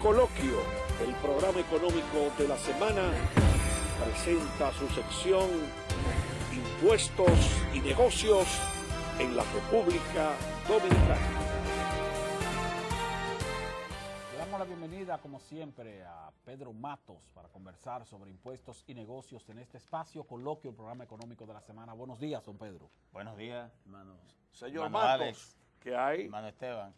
Coloquio, el programa económico de la semana, presenta su sección Impuestos y Negocios en la República Dominicana. Le damos la bienvenida, como siempre, a Pedro Matos para conversar sobre impuestos y negocios en este espacio Coloquio, el programa económico de la semana. Buenos días, don Pedro. Buenos días, hermanos. Señor hermano Matos, Alex, ¿qué hay? hermano Esteban,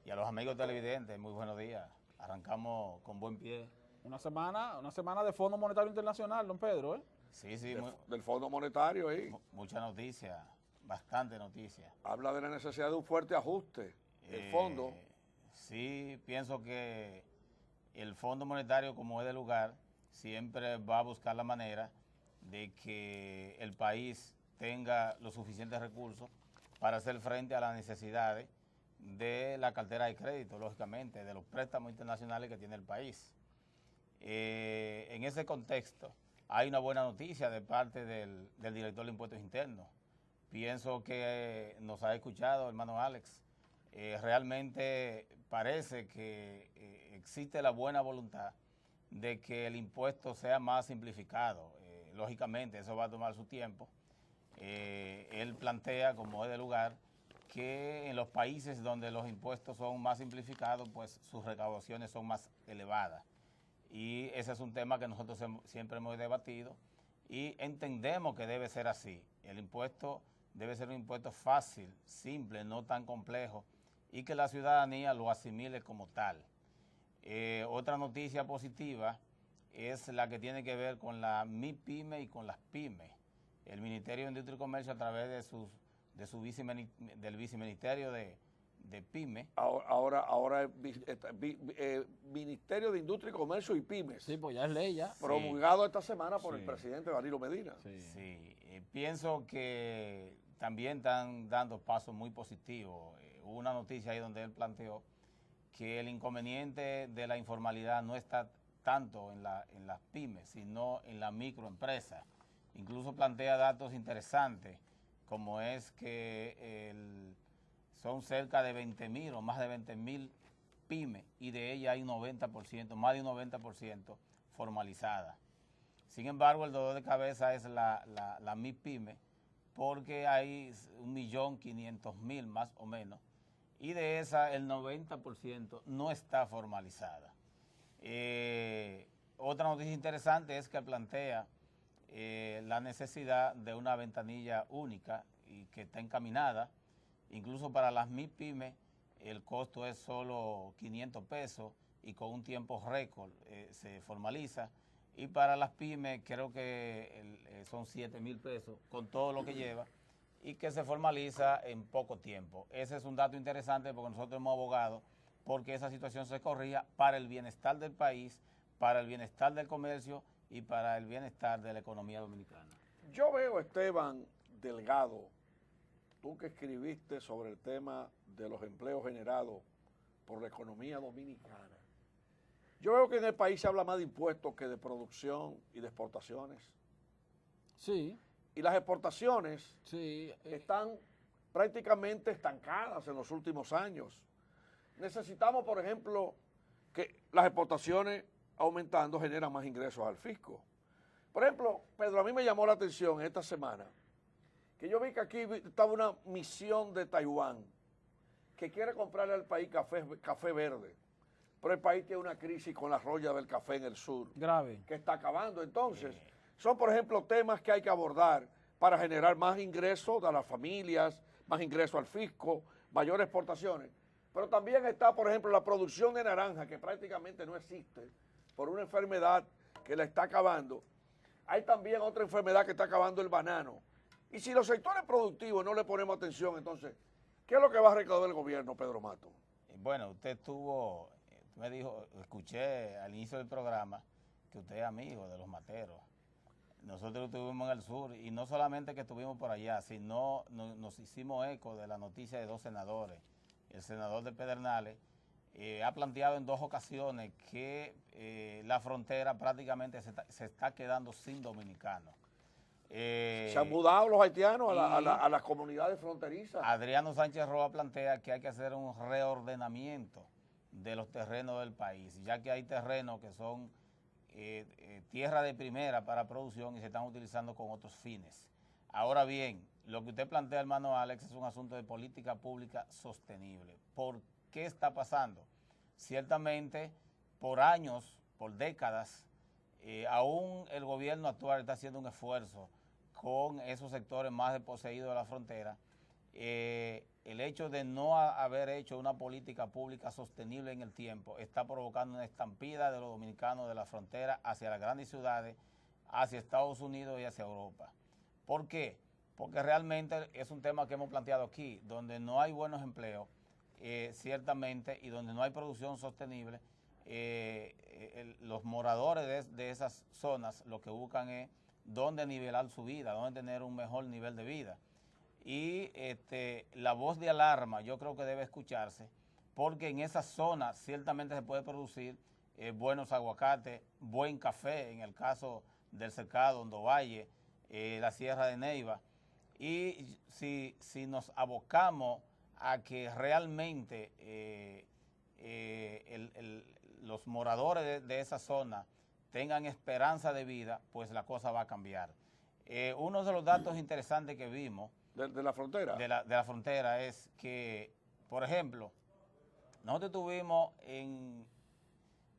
y a los amigos televidentes, muy buenos días. Arrancamos con buen pie. Una semana de Fondo Monetario Internacional, don Pedro, ¿eh? Sí, sí, Del Fondo Monetario ahí. mucha noticia, bastante noticia. Habla de la necesidad de un fuerte ajuste del fondo. Sí, pienso que el Fondo Monetario, como es de lugar, siempre va a buscar la manera de que el país tenga los suficientes recursos para hacer frente a las necesidades de la cartera de crédito, lógicamente, de los préstamos internacionales que tiene el país. En ese contexto, hay una buena noticia de parte del director de Impuestos Internos. Pienso que nos ha escuchado, hermano Alex. Realmente parece que existe la buena voluntad de que el impuesto sea más simplificado. Lógicamente, eso va a tomar su tiempo. Él plantea, como es de lugar, que en los países donde los impuestos son más simplificados, pues sus recaudaciones son más elevadas. Y ese es un tema que nosotros siempre hemos debatido y entendemos que debe ser así. El impuesto debe ser un impuesto fácil, simple, no tan complejo, y que la ciudadanía lo asimile como tal. Otra noticia positiva es la que tiene que ver con la MIPYME y con las pymes. El Ministerio de Industria y Comercio, a través del Viceministerio de PYME. Ahora es Ministerio de Industria y Comercio y Pymes. Sí, pues ya es ley, ya. Promulgado esta semana por Sí. el presidente Danilo Medina. Sí, pienso que también están dando pasos muy positivos. Hubo una noticia ahí donde él planteó que el inconveniente de la informalidad no está tanto en las pymes, sino en la microempresa. Incluso plantea datos interesantes, como es que son cerca de 20.000 o más de 20.000 pymes, y de ellas hay un 90%, más de un 90% formalizada. Sin embargo, el dolor de cabeza es la MIPYME, porque hay 1.500.000 más o menos, y de esa el 90% no está formalizada. Otra noticia interesante es que plantea la necesidad de una ventanilla única y que está encaminada. Incluso para las MIPYME el costo es solo 500 pesos y con un tiempo récord se formaliza. Y para las pymes creo que son 7.000 pesos con todo lo que lleva y que se formaliza en poco tiempo. Ese es un dato interesante porque nosotros hemos abogado porque esa situación se corrija para el bienestar del país, para el bienestar del comercio y para el bienestar de la economía dominicana. Yo veo, Esteban Delgado, tú que escribiste sobre el tema de los empleos generados por la economía dominicana, yo veo que en el país se habla más de impuestos que de producción y de exportaciones. Sí. Y las exportaciones Sí. están prácticamente estancadas en los últimos años. Necesitamos, por ejemplo, que las exportaciones aumentando generan más ingresos al fisco. Por ejemplo, Pedro, a mí me llamó la atención esta semana que yo vi que aquí estaba una misión de Taiwán que quiere comprarle al país café verde, pero el país tiene una crisis con la roya del café en el sur. Grave. Que está acabando. Entonces, son, por ejemplo, temas que hay que abordar para generar más ingresos a las familias, más ingresos al fisco, mayores exportaciones. Pero también está, por ejemplo, la producción de naranja, que prácticamente no existe por una enfermedad que la está acabando. Hay también otra enfermedad que está acabando el banano. Y si los sectores productivos no le ponemos atención, entonces, ¿qué es lo que va a recaudar el gobierno, Pedro Mato? Bueno, usted me dijo, escuché al inicio del programa que usted es amigo de los materos. Nosotros estuvimos en el sur y no solamente que estuvimos por allá, sino nos hicimos eco de la noticia de dos senadores. El senador de Pedernales ha planteado en 2 ocasiones que la frontera prácticamente se está quedando sin dominicanos. Se han mudado los haitianos a las comunidades fronterizas. Adriano Sánchez Roa plantea que hay que hacer un reordenamiento de los terrenos del país, ya que hay terrenos que son tierra de primera para producción y se están utilizando con otros fines. Ahora bien, lo que usted plantea, hermano Alex, es un asunto de política pública sostenible. ¿Por qué está pasando? Ciertamente, por años, por décadas, aún el gobierno actual está haciendo un esfuerzo con esos sectores más desposeídos de la frontera. El hecho de no haber hecho una política pública sostenible en el tiempo está provocando una estampida de los dominicanos de la frontera hacia las grandes ciudades, hacia Estados Unidos y hacia Europa. ¿Por qué? Porque realmente es un tema que hemos planteado aquí, donde no hay buenos empleos, ciertamente, y donde no hay producción sostenible. Los moradores de esas zonas lo que buscan es dónde nivelar su vida, dónde tener un mejor nivel de vida. Y la voz de alarma yo creo que debe escucharse, porque en esas zonas ciertamente se puede producir buenos aguacates, buen café, en el caso del Cercado, Hondo Valle, la Sierra de Neiva. Y si nos abocamos a que realmente los moradores de esa zona tengan esperanza de vida, pues la cosa va a cambiar. Uno de los datos interesantes que vimos ¿De la frontera? de la frontera es que, por ejemplo, nosotros estuvimos en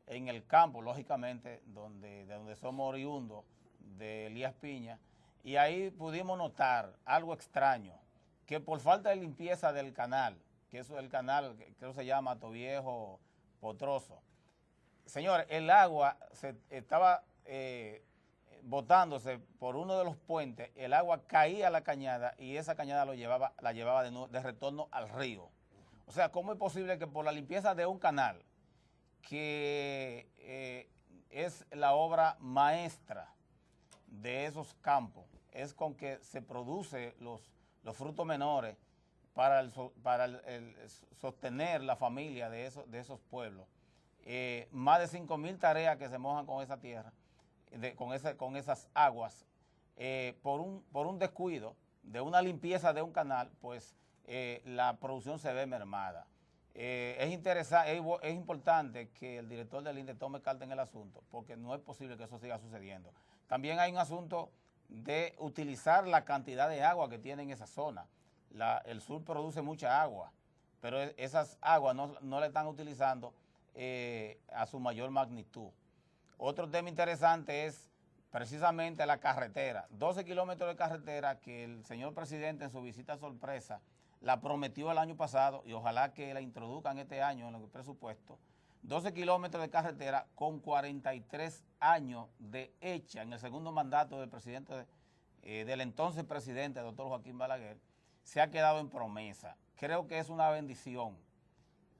el campo, lógicamente, de donde somos oriundos, de Elías Piña, y ahí pudimos notar algo extraño, que por falta de limpieza del canal, que eso es el canal que creo se llama Atoviejo Potroso, señores, el agua se estaba botándose por uno de los puentes, el agua caía a la cañada y esa cañada la llevaba de retorno al río. O sea, ¿cómo es posible que por la limpieza de un canal, que es la obra maestra de esos campos, es con que se produce los frutos menores para sostener la familia de esos pueblos? Más de 5.000 tareas que se mojan con esa tierra, con esas aguas, por un descuido de una limpieza de un canal, pues la producción se ve mermada. Es importante que el director del INDE tome carta en el asunto, porque no es posible que eso siga sucediendo. También hay un asunto de utilizar la cantidad de agua que tiene en esa zona. El sur produce mucha agua, pero esas aguas no la están utilizando a su mayor magnitud. Otro tema interesante es precisamente la carretera. 12 kilómetros de carretera que el señor presidente en su visita sorpresa la prometió el año pasado y ojalá que la introduzcan este año en el presupuesto. 12 kilómetros de carretera con 43 años de hecha en el segundo mandato del presidente, del entonces presidente, doctor Joaquín Balaguer, se ha quedado en promesa. Creo que es una bendición,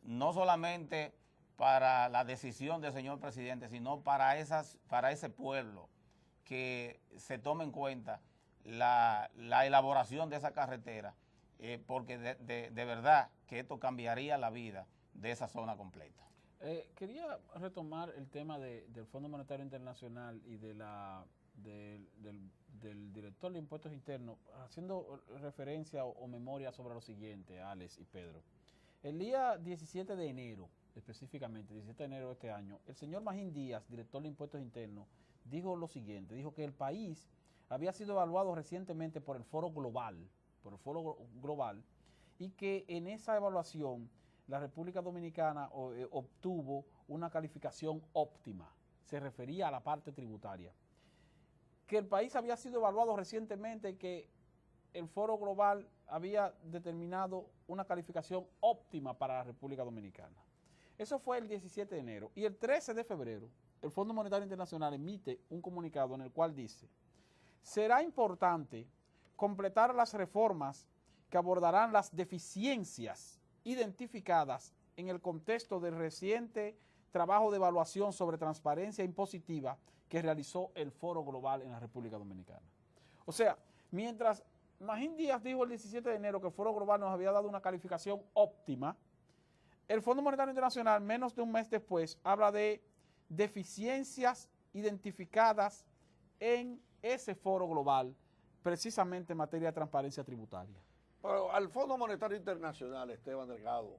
no solamente para la decisión del señor presidente, sino para ese pueblo, que se tome en cuenta la elaboración de esa carretera, porque de verdad que esto cambiaría la vida de esa zona completa. Quería retomar el tema del Fondo Monetario Internacional y del director de Impuestos Internos, haciendo referencia o memoria sobre lo siguiente, Alex y Pedro. El día 17 de enero, específicamente, 17 de enero de este año, el señor Magín Díaz, director de Impuestos Internos, dijo lo siguiente, dijo que el país había sido evaluado recientemente por el Foro Global, y que en esa evaluación la República Dominicana obtuvo una calificación óptima, se refería a la parte tributaria. Que el país había sido evaluado recientemente y que el Foro Global había determinado una calificación óptima para la República Dominicana. Eso fue el 17 de enero. Y el 13 de febrero, el Fondo Monetario Internacional emite un comunicado en el cual dice: será importante completar las reformas que abordarán las deficiencias identificadas en el contexto del reciente trabajo de evaluación sobre transparencia impositiva que realizó el Foro Global en la República Dominicana. O sea, mientras Magín Díaz dijo el 17 de enero que el Foro Global nos había dado una calificación óptima, el Fondo Monetario Internacional, menos de un mes después, habla de deficiencias identificadas en ese Foro Global, precisamente en materia de transparencia tributaria. Pero al Fondo Monetario Internacional, Esteban Delgado,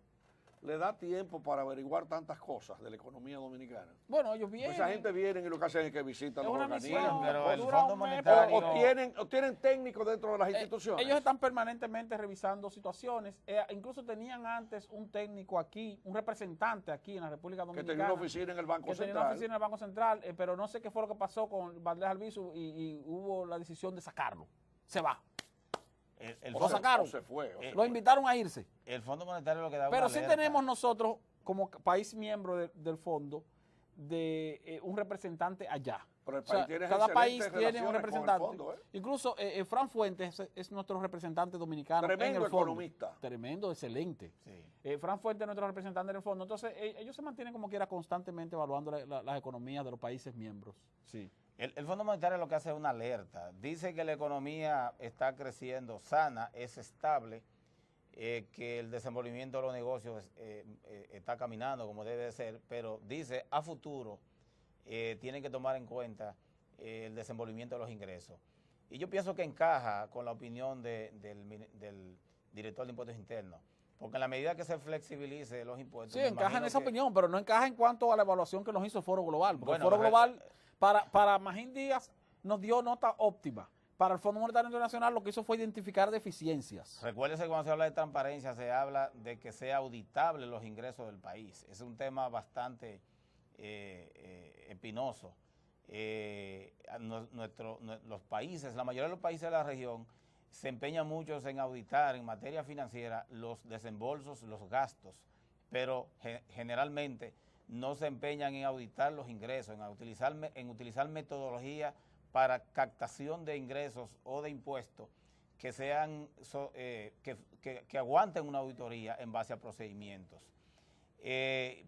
le da tiempo para averiguar tantas cosas de la economía dominicana. Bueno, ellos Pues vienen. esa gente viene y lo que hacen es que visitan Es los una misión, organismos. pero el dura Fondo un mes, Monetario- O tienen técnicos dentro de las instituciones. Ellos están permanentemente revisando situaciones. Incluso tenían antes un técnico aquí, un representante aquí en la República que Dominicana. tenía una oficina en el Banco que tenía Central. una oficina en el Banco Central, pero no sé qué fue lo que pasó con Valdés Albizu y hubo la decisión de sacarlo. Se va. Lo sacaron. O se fue. o se Lo fue. invitaron a irse. El Fondo Monetario lo que da Pero una sí alerta. tenemos nosotros, como país miembro del fondo, de un representante allá. Pero el O sea, país tiene cada excelentes país tiene un relaciones con el representante. fondo, ¿eh? Incluso Fran Fuentes es nuestro representante dominicano Tremendo en el fondo. economista. Tremendo, excelente. Sí. Fran Fuentes es nuestro representante en el fondo. Entonces, ellos se mantienen como quiera constantemente evaluando las economías de los países miembros. Sí. El Fondo Monetario lo que hace es una alerta. Dice que la economía está creciendo sana, es estable, que el desenvolvimiento de los negocios está caminando como debe de ser, pero dice a futuro tienen que tomar en cuenta el desenvolvimiento de los ingresos. Y yo pienso que encaja con la opinión del director de Impuestos Internos, porque en la medida que se flexibilice los impuestos... Sí, me encaja en imagino esa que- opinión, pero no encaja en cuanto a la evaluación que nos hizo el Foro Global. Porque Bueno, el Foro Global, para Magín Díaz, nos dio nota óptima. Para el Fondo Monetario Internacional lo que hizo fue identificar deficiencias. Recuérdese que cuando se habla de transparencia se habla de que sea auditable los ingresos del país. Es un tema bastante espinoso. Los países, la mayoría de los países de la región se empeñan mucho en auditar en materia financiera los desembolsos, los gastos, pero generalmente no se empeñan en auditar los ingresos, en utilizar metodologías para captación de ingresos o de impuestos que sean que aguanten una auditoría en base a procedimientos.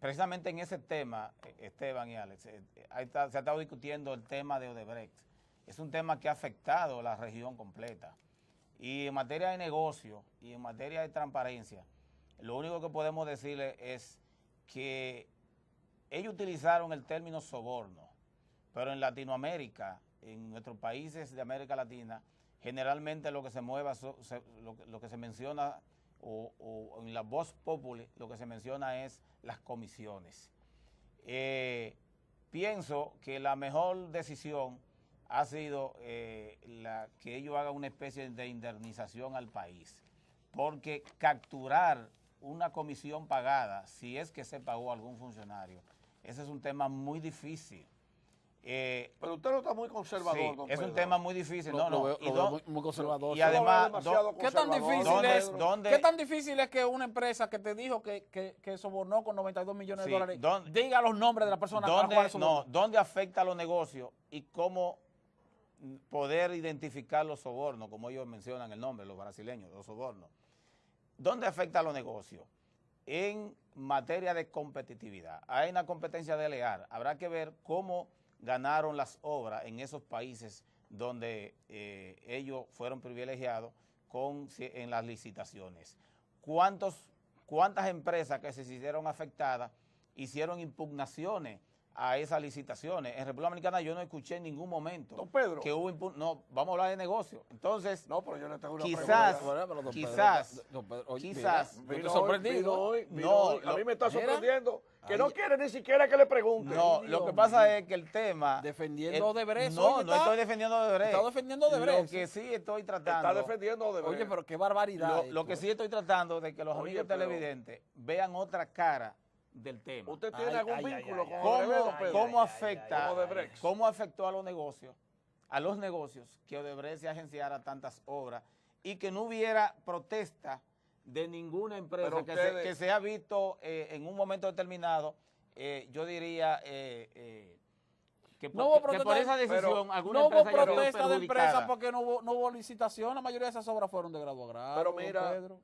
Precisamente en ese tema, Esteban y Alex, se ha estado discutiendo el tema de Odebrecht. Es un tema que ha afectado a la región completa. Y en materia de negocio y en materia de transparencia, lo único que podemos decirle es que ellos utilizaron el término soborno, pero en Latinoamérica, en nuestros países de América Latina, generalmente lo que se mueva, lo que se menciona, o en la voz populi, lo que se menciona es las comisiones. Pienso que la mejor decisión ha sido que ellos hagan una especie de indemnización al país, porque capturar una comisión pagada, si es que se pagó a algún funcionario, ese es un tema muy difícil. Pero usted no está muy conservador, Sí, don es un Pedro. tema muy difícil. Lo veo muy conservador. Y además, demasiado ¿Qué tan conservador, difícil don es? Pedro. ¿Dónde? ¿Qué tan difícil es que una empresa que te dijo que sobornó con 92 millones de Sí, dólares ¿dónde? diga los nombres de la persona a la cual sobornó? ¿Dónde afecta a los negocios y cómo poder identificar los sobornos, como ellos mencionan el nombre, los brasileños, los sobornos? ¿Dónde afecta a los negocios? En materia de competitividad. Hay una competencia desleal. Habrá que ver cómo ganaron las obras en esos países donde ellos fueron privilegiados en las licitaciones. ¿Cuántas empresas que se hicieron afectadas hicieron impugnaciones a esas licitaciones? En República Dominicana yo no escuché en ningún momento Don Pedro. que hubo no, vamos a hablar de negocio. Entonces, No, pero yo le tengo una quizás, pregunta. quizás, me Vino estoy sorprendido. hoy, vino No, hoy. A mí me está mira. sorprendiendo que Ay. no quiere ni siquiera que le pregunte. no, Ay, lo que Dios pasa mío. es que el tema... Defendiendo a Odebrecht, No, oye, no está- estoy defendiendo a Odebrecht. está defendiendo a Odebrecht. Lo que sí estoy Está tratando... defendiendo de Oye, pero qué barbaridad. Lo que esto, sí estoy tratando de que los Oye, amigos pero- televidentes vean otra cara del tema. ¿Usted tiene Ay, algún ay, vínculo ay, con ay, Odebrecht, don Pedro? ¿Cómo afecta, Con Odebrecht. cómo afectó a los negocios que Odebrecht se agenciara tantas obras y que no hubiera protesta de ninguna empresa Pero que, ustedes- que se ha visto en un momento determinado, yo diría que No hubo por protesta, esa decisión pero alguna no hubo empresa haya sido protesta de empresa perjudicada. porque no hubo licitación. La mayoría de esas obras fueron de grado a grado. Pero don mira, Pedro.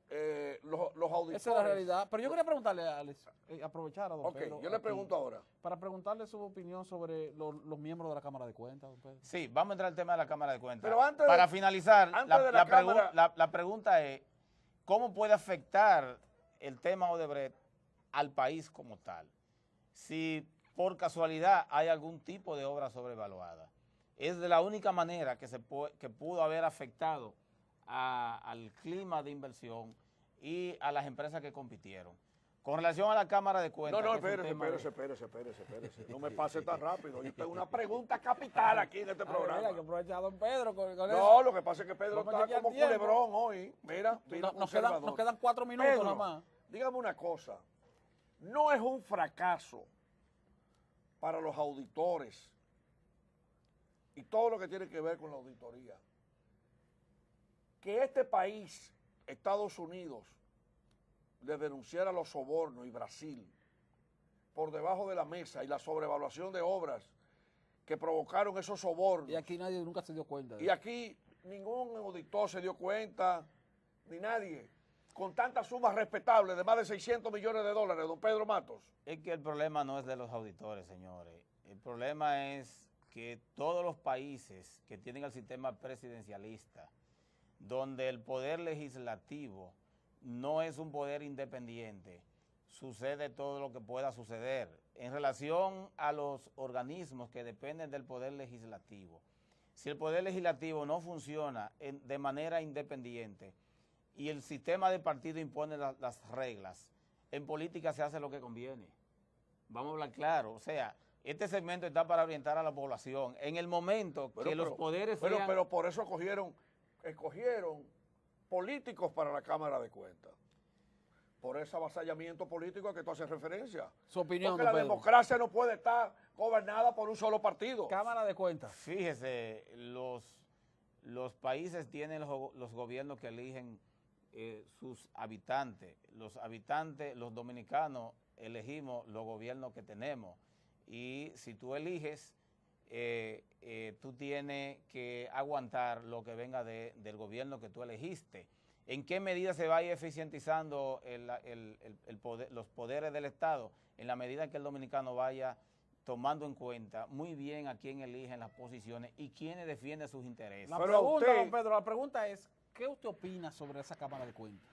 los auditores... Esa es la realidad. Pero yo quería preguntarle a Alex, aprovechar a don Ok, Pedro. yo le aquí, pregunto ahora. para preguntarle su opinión sobre los miembros de la Cámara de Cuentas, don Pedro. Sí, vamos a entrar al tema de la Cámara de Cuentas. Pero antes para de- finalizar, antes de la Cámara- la pregunta es, ¿cómo puede afectar el tema Odebrecht al país como tal? Si por casualidad hay algún tipo de obra sobrevaluada. Es de la única manera que pudo haber afectado al clima de inversión y a las empresas que compitieron. Con relación a la Cámara de Cuentas. No, que es un tema espérese. No me pase tan rápido. Yo tengo una pregunta capital aquí en este programa. Mira, que aprovechar a don Pedro con No, eso. lo que pasa es que Pedro Vamos a está chequear como tiempo. culebrón hoy. Mira, Nos quedan 4 minutos Pedro, nada más. dígame una cosa. No es un fracaso para los auditores y todo lo que tiene que ver con la auditoría que este país, Estados Unidos, le denunciara los sobornos y Brasil por debajo de la mesa y la sobrevaluación de obras que provocaron esos sobornos. Y aquí nadie nunca se dio cuenta. Y aquí ningún auditor se dio cuenta, ni nadie, con tantas sumas respetables de más de 600 millones de dólares, don Pedro Matos. Es que el problema no es de los auditores, señores. El problema es que todos los países que tienen el sistema presidencialista, donde el poder legislativo no es un poder independiente, sucede todo lo que pueda suceder. En relación a los organismos que dependen del poder legislativo, si el poder legislativo no funciona de manera independiente y el sistema de partido impone las reglas, en política se hace lo que conviene. Vamos a hablar claro, o sea, este segmento está para orientar a la población. En el momento los poderes sean... Pero por eso escogieron políticos para la Cámara de Cuentas. Por ese avasallamiento político a que tú haces referencia. Su opinión, porque la Pedro. democracia no puede estar gobernada por un solo partido. Cámara de Cuentas. Fíjese, los países tienen los gobiernos que eligen sus habitantes. Los dominicanos elegimos los gobiernos que tenemos. Y si tú eliges, tú tienes que aguantar lo que venga del gobierno que tú elegiste. ¿En qué medida se va a ir eficientizando los poderes del Estado? En la medida que el dominicano vaya tomando en cuenta muy bien a quién eligen las posiciones y quiénes defienden sus intereses. La pregunta, don Pedro, la pregunta es, ¿qué usted opina sobre esa Cámara de Cuentas?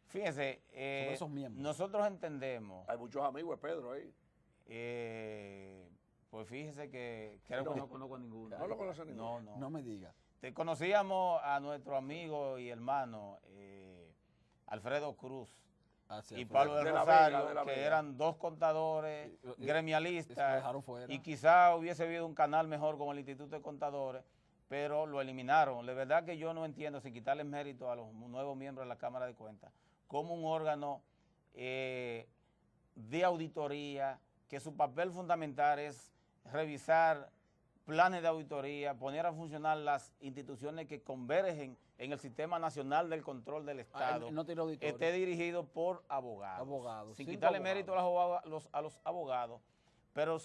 Fíjese, sobre esos miembros. Nosotros entendemos... Hay muchos amigos de Pedro ahí. Pues fíjese que creo que no conozco a ninguno. ¿No lo conoce ninguno? No me diga. Te conocíamos a nuestro amigo y hermano Alfredo Cruz y Pablo del Rosario, que eran dos contadores gremialistas, y quizá hubiese habido un canal mejor como el Instituto de Contadores, pero lo eliminaron. La verdad que yo no entiendo, sin quitarle mérito a los nuevos miembros de la Cámara de Cuentas, como un órgano de auditoría, que su papel fundamental es revisar planes de auditoría, poner a funcionar las instituciones que convergen en el Sistema Nacional del Control del Estado, no tiene auditoría. esté dirigido por abogados. Sin quitarle mérito a los abogados, pero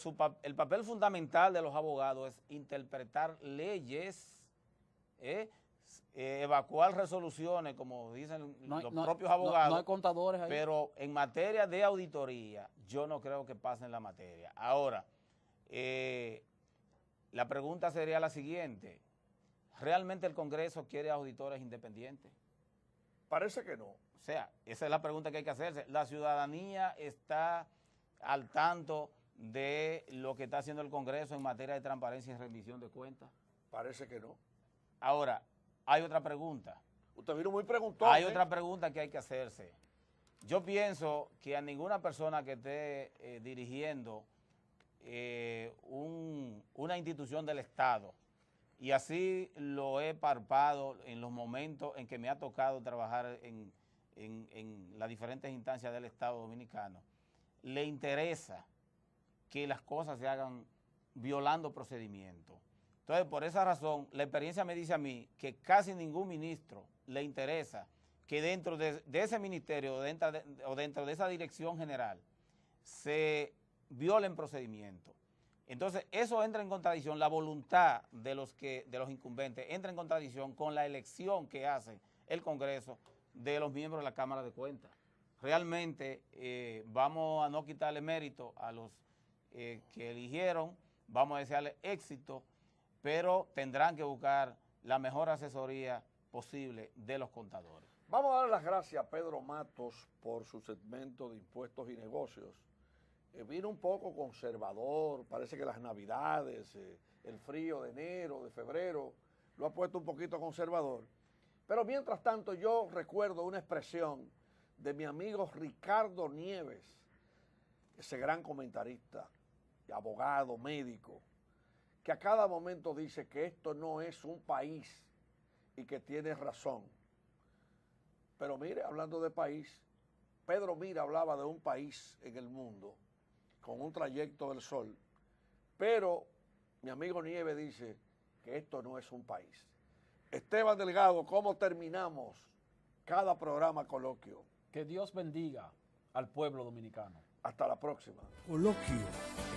el papel fundamental de los abogados es interpretar leyes, evacuar resoluciones, como dicen los propios abogados. No hay contadores ahí. Pero en materia de auditoría, yo no creo que pasen la materia. Ahora, la pregunta sería la siguiente: ¿realmente el Congreso quiere auditores independientes? Parece que no. O sea, esa es la pregunta que hay que hacerse. ¿La ciudadanía está al tanto de lo que está haciendo el Congreso en materia de transparencia y rendición de cuentas? Parece que no. Ahora, hay otra pregunta. Usted vino muy preguntón. Hay otra pregunta que hay que hacerse. Yo pienso que a ninguna persona que esté dirigiendo una institución del Estado, y así lo he palpado en los momentos en que me ha tocado trabajar en las diferentes instancias del Estado dominicano, le interesa que las cosas se hagan violando procedimientos. Entonces, por esa razón, la experiencia me dice a mí que casi ningún ministro le interesa que dentro de ese ministerio o dentro de esa dirección general se violen procedimientos. Entonces, eso entra en contradicción, la voluntad de los incumbentes entra en contradicción con la elección que hace el Congreso de los miembros de la Cámara de Cuentas. Realmente vamos a no quitarle mérito a los que eligieron, vamos a desearle éxito, pero tendrán que buscar la mejor asesoría posible de los contadores. Vamos a dar las gracias a Pedro Matos por su segmento de impuestos y negocios. Vino un poco conservador, parece que las navidades, el frío de enero, de febrero, lo ha puesto un poquito conservador. Pero mientras tanto yo recuerdo una expresión de mi amigo Ricardo Nieves, ese gran comentarista, abogado, médico, que a cada momento dice que esto no es un país y que tiene razón. Pero mire, hablando de país, Pedro Mira hablaba de un país en el mundo con un trayecto del sol, pero mi amigo Nieves dice que esto no es un país. Esteban Delgado, ¿cómo terminamos cada programa coloquio? Que Dios bendiga al pueblo dominicano. Hasta la próxima. Coloquio,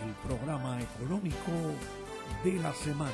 el programa económico de la semana.